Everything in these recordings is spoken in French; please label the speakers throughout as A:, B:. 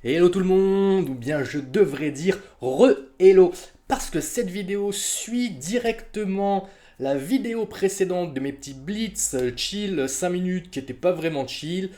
A: Hello tout le monde, ou bien je devrais dire re-hello, parce que cette vidéo suit directement la vidéo précédente de mes petits blitz chill 5 minutes qui n'étaient pas vraiment chill.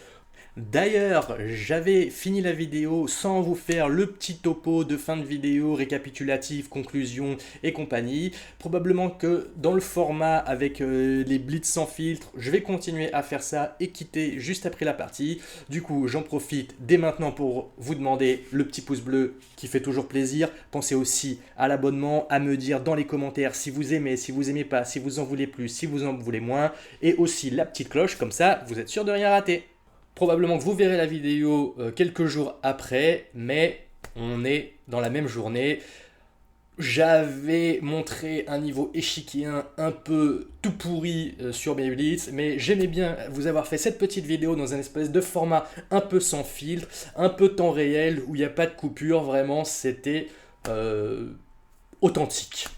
A: D'ailleurs, j'avais fini la vidéo sans vous faire le petit topo de fin de vidéo, récapitulatif, conclusion et compagnie. Probablement que dans le format avec les blitz sans filtre, je vais continuer à faire ça et quitter juste après la partie. Du coup, j'en profite dès maintenant pour vous demander le petit pouce bleu qui fait toujours plaisir. Pensez aussi à l'abonnement, à me dire dans les commentaires si vous aimez, si vous aimez pas, si vous en voulez plus, si vous en voulez moins. Et aussi la petite cloche, comme ça vous êtes sûr de rien rater. Probablement que vous verrez la vidéo quelques jours après, mais on est dans la même journée. J'avais montré un niveau échiquéen un peu tout pourri sur mes blitz, mais j'aimais bien vous avoir fait cette petite vidéo dans un espèce de format un peu sans filtre, un peu temps réel, où il n'y a pas de coupure, vraiment c'était authentique.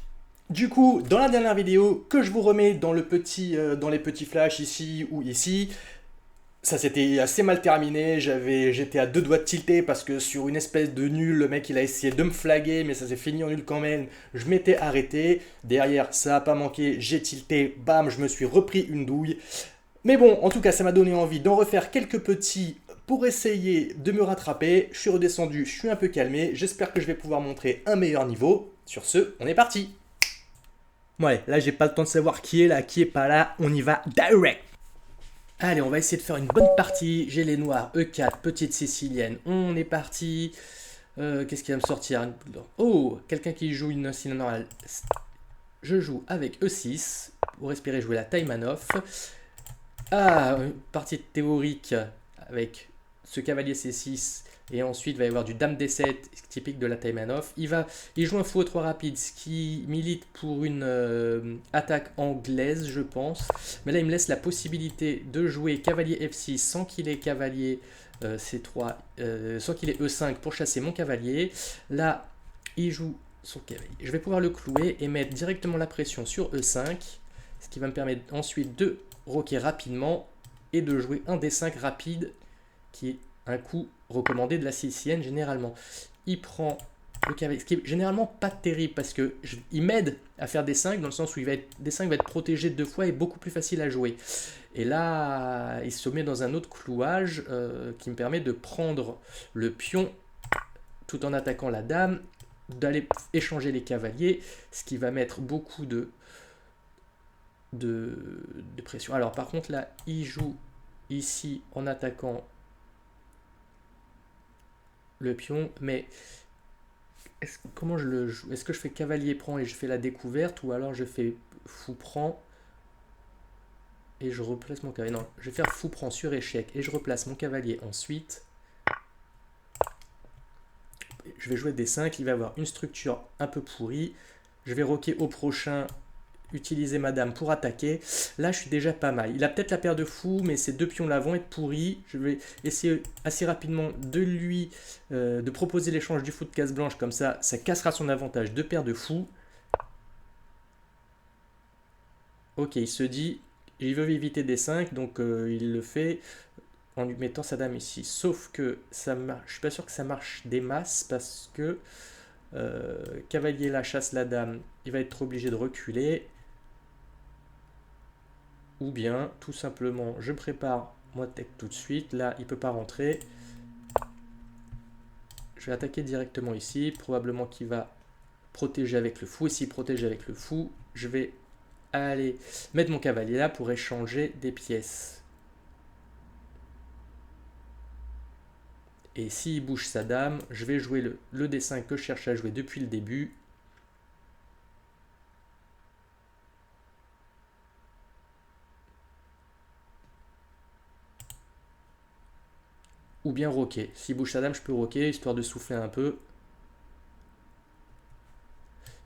A: Du coup, dans la dernière vidéo que je vous remets dans dans les petits flashs ici ou ici, ça s'était assez mal terminé, j'étais à deux doigts de tilter parce que sur une espèce de nul, le mec il a essayé de me flaguer mais ça s'est fini en nul quand même. Je m'étais arrêté, derrière ça a pas manqué, j'ai tilté, bam, je me suis repris une douille. Mais bon, en tout cas ça m'a donné envie d'en refaire quelques petits pour essayer de me rattraper. Je suis redescendu, je suis un peu calmé, j'espère que je vais pouvoir montrer un meilleur niveau. Sur ce, on est parti. Ouais, là j'ai pas le temps de savoir qui est là, qui est pas là, on y va direct. Allez, on va essayer de faire une bonne partie. J'ai les noirs, E4, petite sicilienne. On est parti. Qu'est-ce qui va me sortir? Oh, quelqu'un qui joue une sicilienne normale. Je joue avec E6. Pour espérer jouer la Taimanov. Ah, une partie théorique avec ce cavalier C6. Et ensuite, il va y avoir du dame D7, typique de la Taimanov. Il joue un fou 3 rapide, ce qui milite pour une attaque anglaise, je pense. Mais là, il me laisse la possibilité de jouer cavalier F6 sans qu'il ait cavalier C3, sans qu'il ait E5 pour chasser mon cavalier. Là, il joue son cavalier. Je vais pouvoir le clouer et mettre directement la pression sur E5, ce qui va me permettre ensuite de roquer rapidement et de jouer un D5 rapide, qui est un coup recommandé de la sicilienne généralement. Il prend le cavalier, ce qui est généralement pas terrible parce que il m'aide à faire des 5 dans le sens où D5 va être protégé deux fois et beaucoup plus facile à jouer. Et là, il se met dans un autre clouage qui me permet de prendre le pion tout en attaquant la dame, d'aller échanger les cavaliers, ce qui va mettre beaucoup de pression. Alors par contre là, il joue ici en attaquant le pion, mais comment je le joue? Est-ce que je fais cavalier prend et je fais la découverte, ou alors je fais fou prend et je replace mon cavalier? Non, je vais faire fou prend sur échec et je replace mon cavalier ensuite. Je vais jouer D5, il va avoir une structure un peu pourrie. Je vais roquer au prochain, utiliser madame pour attaquer. Là, je suis déjà pas mal. Il a peut-être la paire de fous, mais ces deux pions-là vont être pourris. Je vais essayer assez rapidement de proposer l'échange du fou de case blanche. Comme ça cassera son avantage de paire de fous. Ok, il se dit, il veut éviter des 5, donc il le fait en lui mettant sa dame ici. Sauf que ça marche, je suis pas sûr que ça marche des masses parce que cavalier là chasse la dame, il va être obligé de reculer. Ou bien, tout simplement, je prépare moi tech tout de suite. Là, il ne peut pas rentrer. Je vais attaquer directement ici. Probablement qu'il va protéger avec le fou. Et s'il protège avec le fou, je vais aller mettre mon cavalier là pour échanger des pièces. Et s'il bouge sa dame, je vais jouer le D5 que je cherche à jouer depuis le début. Ou bien roquer. S'il bouge sa dame, je peux roquer, histoire de souffler un peu.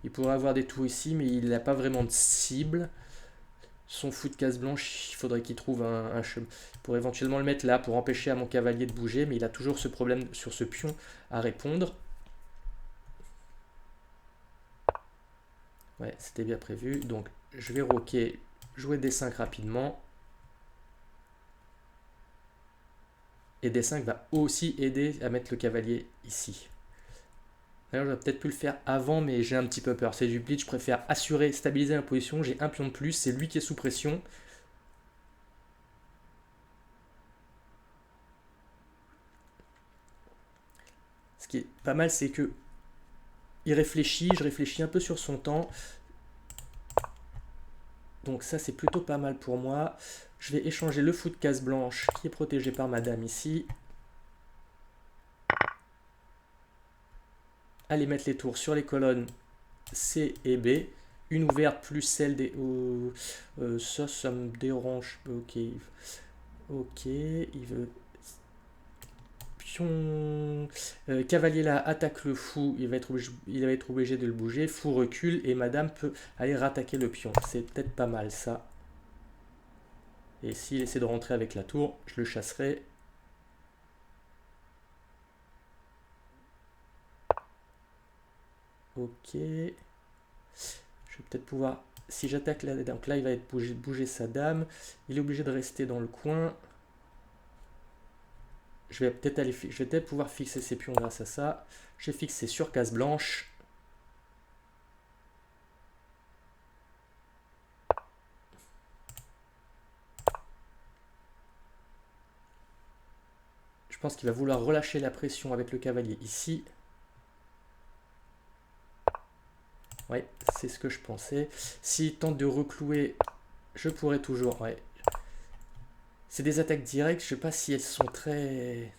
A: Il pourrait avoir des tours ici, mais il n'a pas vraiment de cible. Son fou de case blanche, il faudrait qu'il trouve un chemin. Pour éventuellement le mettre là, pour empêcher à mon cavalier de bouger, mais il a toujours ce problème sur ce pion à répondre. Ouais, c'était bien prévu. Donc, je vais roquer, jouer D5 rapidement. Et D5 va aussi aider à mettre le cavalier ici. D'ailleurs, j'aurais peut-être pu le faire avant, mais j'ai un petit peu peur. C'est du blitz, je préfère assurer, stabiliser la position. J'ai un pion de plus, c'est lui qui est sous pression. Ce qui est pas mal, c'est que il réfléchit, je réfléchis un peu sur son temps. Donc ça, c'est plutôt pas mal pour moi. Je vais échanger le fou de case blanche qui est protégé par madame ici. Aller mettre les tours sur les colonnes C et B. Une ouverte plus celle des... ça me dérange. Ok. Ok, il veut... Pion... cavalier là attaque le fou, il va être obligé de le bouger. Fou recule et madame peut aller rattaquer le pion. C'est peut-être pas mal ça. Et s'il essaie de rentrer avec la tour, je le chasserai. Ok. Je vais peut-être pouvoir... Si j'attaque là, donc là il va être obligé de bouger sa dame. Il est obligé de rester dans le coin. Je vais peut-être pouvoir fixer ses pions grâce à ça. J'ai fixé sur case blanche. Je pense qu'il va vouloir relâcher la pression avec le cavalier ici. Ouais, c'est ce que je pensais. S'il tente de reclouer, je pourrais toujours... Ouais. C'est des attaques directes, je sais pas si elles sont très...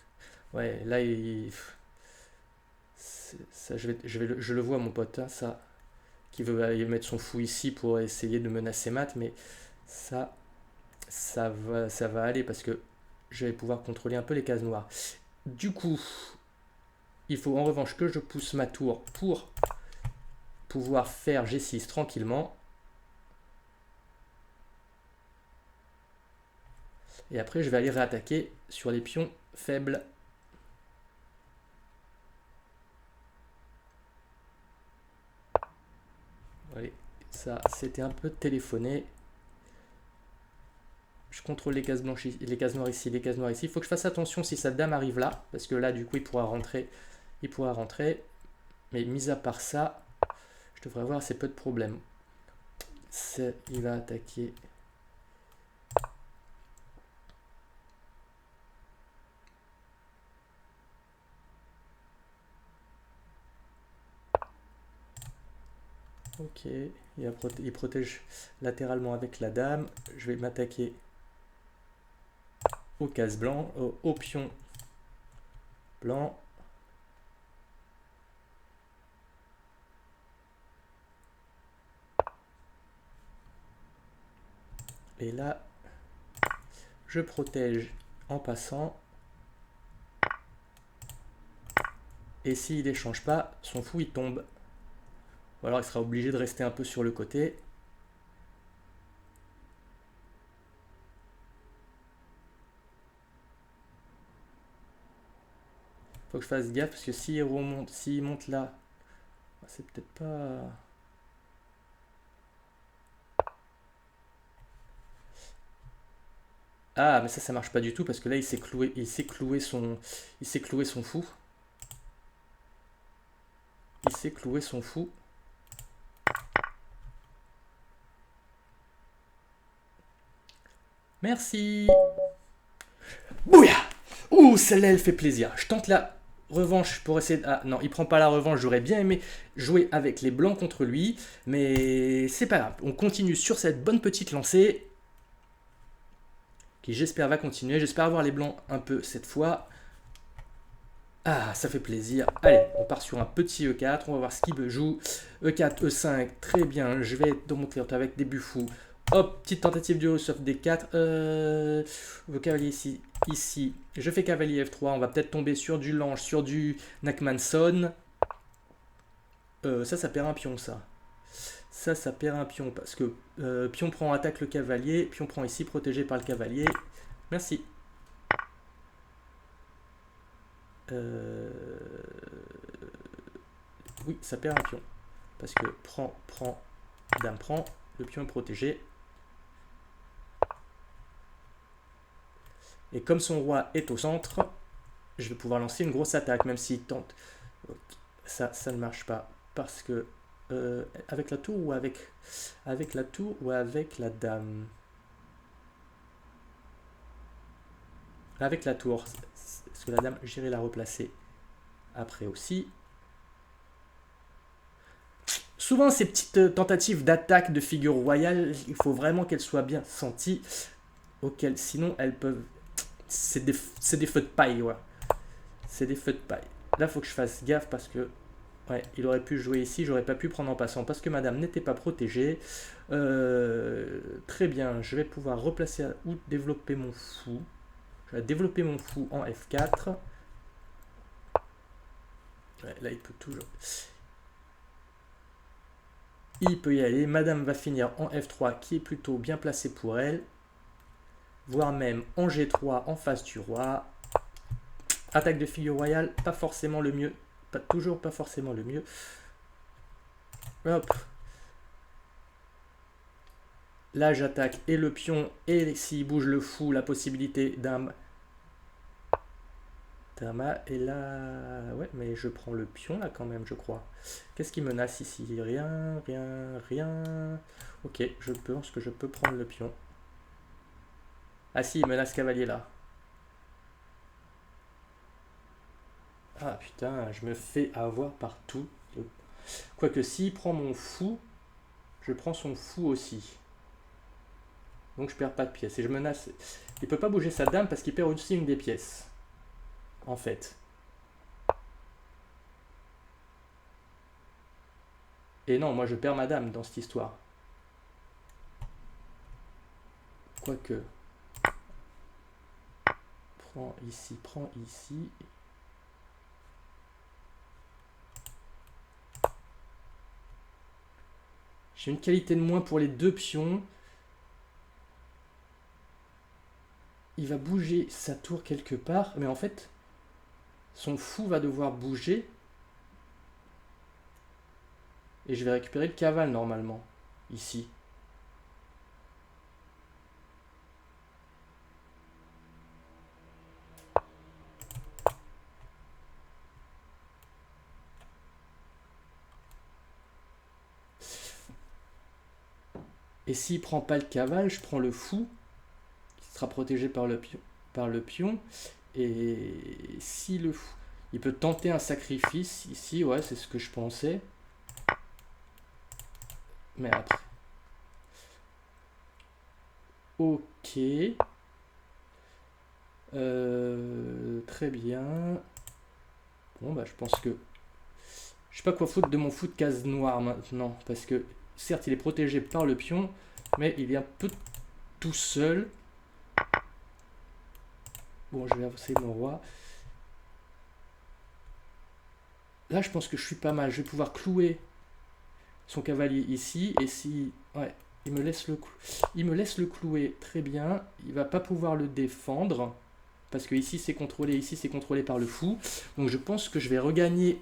A: Ouais, là, ça, je le vois, mon pote, hein, ça, qui veut aller mettre son fou ici pour essayer de menacer mat, mais ça va aller parce que je vais pouvoir contrôler un peu les cases noires. Du coup, il faut en revanche que je pousse ma tour pour pouvoir faire G6 tranquillement. Et après, je vais aller réattaquer sur les pions faibles. Allez, ça, c'était un peu téléphoné. Je contrôle les cases blanches, les cases noires ici, les cases noires ici. Il faut que je fasse attention si sa dame arrive là, parce que là, du coup, il pourra rentrer. Il pourra rentrer. Mais mis à part ça, je devrais avoir assez peu de problèmes. Il va attaquer. Ok, il protège latéralement avec la dame. Je vais m'attaquer aux cases blancs, au pion blanc. Et là, je protège en passant. Et s'il n'échange pas, son fou il tombe. Ou alors il sera obligé de rester un peu sur le côté. Faut que je fasse gaffe parce que s'il monte là, c'est peut-être pas... Ah, mais ça marche pas du tout parce que là il s'est cloué son fou. Il s'est cloué son fou. Merci. Bouya. Ouh, celle-là, elle fait plaisir. Je tente la revanche pour essayer de... Ah non, il prend pas la revanche. J'aurais bien aimé jouer avec les blancs contre lui. Mais c'est pas grave. On continue sur cette bonne petite lancée. Qui j'espère va continuer. J'espère avoir les blancs un peu cette fois. Ah, ça fait plaisir. Allez, on part sur un petit E4. On va voir ce qu'il me joue. E4, E5, très bien. Je vais monter avec des buts-fous. Hop, petite tentative du sauf D4. Cavalier ici. Je fais cavalier F3. On va peut-être tomber sur du Lange, sur du Nachmanson. Ça perd un pion, ça. Ça perd un pion parce que pion prend, attaque le cavalier. Pion prend ici, protégé par le cavalier. Merci. Oui, ça perd un pion. Parce que prend, dame prend. Le pion est protégé. Et comme son roi est au centre, je vais pouvoir lancer une grosse attaque, même s'il tente. Ça ne marche pas. Parce que... avec la tour ou avec la dame? Avec la tour. Parce que la dame, j'irai la replacer après aussi. Souvent, ces petites tentatives d'attaque de figure royale, il faut vraiment qu'elles soient bien senties. Sinon, elles peuvent... C'est des feux de paille, ouais. C'est des feux de paille. Là, il faut que je fasse gaffe parce que... Ouais, il aurait pu jouer ici, j'aurais pas pu prendre en passant parce que madame n'était pas protégée. Très bien, je vais pouvoir replacer ou développer mon fou. Je vais développer mon fou en F4. Ouais, là, il peut toujours... Il peut y aller. Madame va finir en F3 qui est plutôt bien placé pour elle. Voire même en G3 en face du roi. Attaque de figure royale, pas forcément le mieux. Toujours pas forcément le mieux. Hop. Là, j'attaque et le pion, et s'il bouge le fou, la possibilité d'un... Et là... Ouais, mais je prends le pion, là, quand même, je crois. Qu'est-ce qui menace ici? Rien, rien, rien. Ok, je pense que je peux prendre le pion. Ah si, il menace cavalier, là. Ah, putain, je me fais avoir partout. Quoique, s'il prend mon fou, je prends son fou aussi. Donc je perds pas de pièces. Et je menace... Il peut pas bouger sa dame parce qu'il perd aussi une des pièces. En fait. Et non, moi je perds ma dame dans cette histoire. Quoique... Prends ici, prends ici. J'ai une qualité de moins pour les deux pions. Il va bouger sa tour quelque part. Mais en fait, son fou va devoir bouger. Et je vais récupérer le cavale normalement. Ici. Et s'il prend pas le cavale, je prends le fou. Qui sera protégé par le pion. Et si le fou... Il peut tenter un sacrifice ici. Ouais, c'est ce que je pensais. Mais après... Ok. Très bien. Bon, bah je pense que... Je sais pas quoi foutre de mon fou de case noire maintenant. Parce que, certes, il est protégé par le pion. Mais il est un peu tout seul. Bon, je vais avancer mon roi. Là, je pense que je suis pas mal. Je vais pouvoir clouer son cavalier ici. Et si... Ouais, il me laisse le clouer. Très bien. Il va pas pouvoir le défendre. Parce que ici, c'est contrôlé par le fou. Donc, je pense que je vais regagner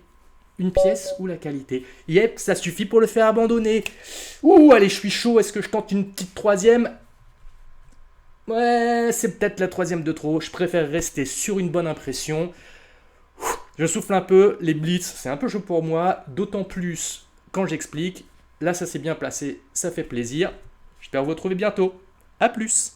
A: une pièce ou la qualité. Yep, ça suffit pour le faire abandonner. Ouh, allez, je suis chaud. Est-ce que je tente une petite troisième? Ouais, c'est peut-être la troisième de trop. Je préfère rester sur une bonne impression. Je souffle un peu. Les blitz, c'est un peu chaud pour moi. D'autant plus quand j'explique. Là, ça s'est bien placé. Ça fait plaisir. J'espère vous retrouver bientôt. A plus.